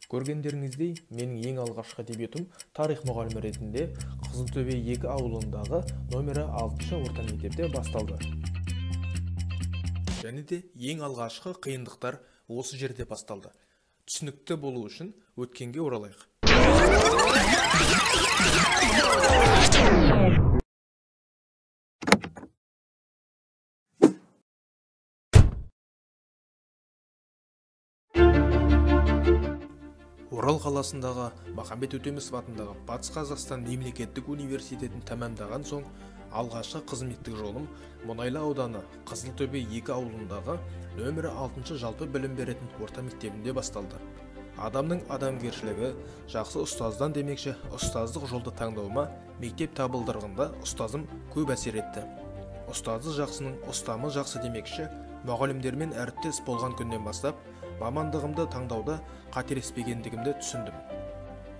Көргендеріңіздей, менің ең алғашқы дебютым тарих мұғалімі ретінде Қызылтөбе 2 ауылындағы номері 6 орта мектепте басталды. Және де ең алғашқы қиындықтар осы жерде басталды. Түсінікті болу үшін өткенге оралайық. Орал қаласындағы Махамбет Өтемісов атындағы Батыс Қазақстан мемлекеттік университетін тәмамдаған соң, алғашқы қызметтік жолым Мұнайлы ауданы Қызылтөбе 2 ауылындағы нөмірі 6 жалпы білім беретін орта мектебінде басталды. Адамның адамгершілігі жақсы ұстаздан демекші, ұстаздық жолды таңдауыма мектеп табылдырғанда ұстазым көп әсер етті. Ұстазы жақсының ұстамы жақсы демекші, мұғалімдермен әріптес болған күннен бастап, мамандығымды таңдауда қателеспегендігімді түсіндім.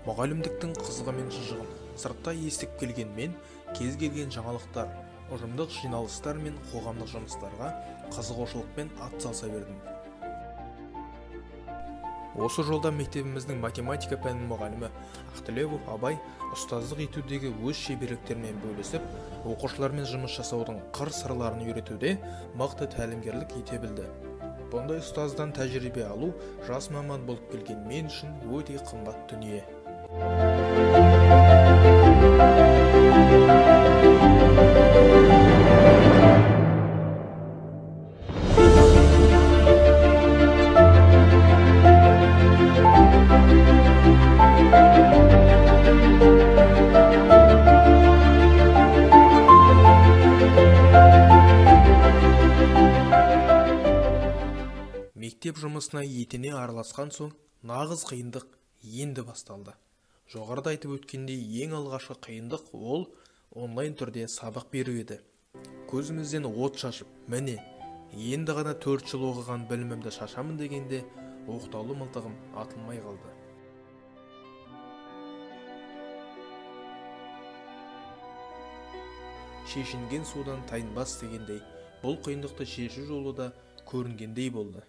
Мұғалімдіктің қызығы мен шыжығын сыртта естіп келген мен, кез келген жаңалықтар, ұжымдық жиналыстар мен қоғамдық жұмыстарға қызығушылықпен атсалыса бердім. Осы жолда мектебіміздің математика пәнінің мұғалімі Ақтілеуов Абай ұстаздық етудегі өз шеберліктерімен бөлісіп, оқушылармен жұмыс жасаудың қыр-сырларын үйретуде мықты тәлімгерлік ете білді. Бұндай ұстаздан тәжірибе алу жас маман болып келген мен үшін өте қымбат дүние. Мектеп жұмысына етене араласқан соң, нағыз қиындық енді басталды. Жоғарыда айтып өткендей, ең алғашқы қиындық ол онлайн түрде сабақ беру еді. Көзімізден от шашып, міне, енді ғана 4 жыл оқыған білімімді шашамын дегенде, оқтаулы мылтығым атылмай қалды. Шешінген судан тайынбас дегендей, бұл қиындықты шешу жолы да көрінгендей болды.